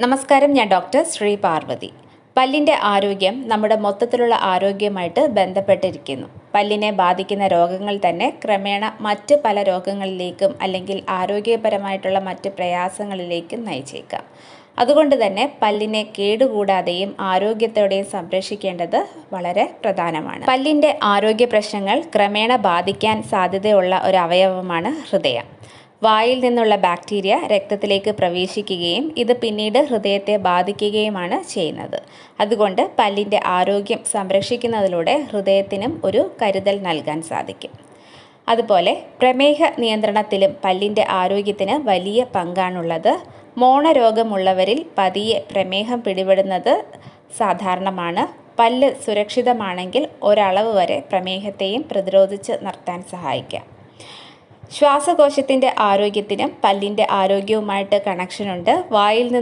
നമസ്കാരം, ഞാൻ ഡോക്ടർ ശ്രീ പാർവതി. പല്ലിൻ്റെ ആരോഗ്യം നമ്മുടെ മൊത്തത്തിലുള്ള ആരോഗ്യമായിട്ട് ബന്ധപ്പെട്ടിരിക്കുന്നു. പല്ലിനെ ബാധിക്കുന്ന രോഗങ്ങൾ തന്നെ ക്രമേണ മറ്റ് പല രോഗങ്ങളിലേക്കും അല്ലെങ്കിൽ ആരോഗ്യപരമായിട്ടുള്ള മറ്റ് പ്രയാസങ്ങളിലേക്കും നയിച്ചേക്കാം. അതുകൊണ്ട് തന്നെ പല്ലിനെ കേടുകൂടാതെയും ആരോഗ്യത്തോടെയും സംരക്ഷിക്കേണ്ടത് വളരെ പ്രധാനമാണ്. പല്ലിൻ്റെ ആരോഗ്യ പ്രശ്നങ്ങൾ ക്രമേണ ബാധിക്കാൻ സാധ്യതയുള്ള ഒരു അവയവമാണ് ഹൃദയം. വായിൽ നിന്നുള്ള ബാക്ടീരിയ രക്തത്തിലേക്ക് പ്രവേശിക്കുകയും ഇത് പിന്നീട് ഹൃദയത്തെ ബാധിക്കുകയുമാണ് ചെയ്യുന്നത്. അതുകൊണ്ട് പല്ലിൻ്റെ ആരോഗ്യം സംരക്ഷിക്കുന്നതിലൂടെ ഹൃദയത്തിനും ഒരു കരുതൽ നൽകാൻ സാധിക്കും. അതുപോലെ പ്രമേഹ നിയന്ത്രണത്തിലും പല്ലിൻ്റെ ആരോഗ്യത്തിന് വലിയ പങ്കാണുള്ളത്. മോണരോഗമുള്ളവരിൽ പതിയെ പ്രമേഹം പിടിപെടുന്നത് സാധാരണമാണ്. പല്ല് സുരക്ഷിതമാണെങ്കിൽ ഒരളവ് വരെ പ്രമേഹത്തെയും പ്രതിരോധിച്ച് നിർത്താൻ സഹായിക്കാം. ശ്വാസകോശത്തിൻ്റെ ആരോഗ്യത്തിനും പല്ലിൻ്റെ ആരോഗ്യവുമായിട്ട് കണക്ഷനുണ്ട്. വായിൽ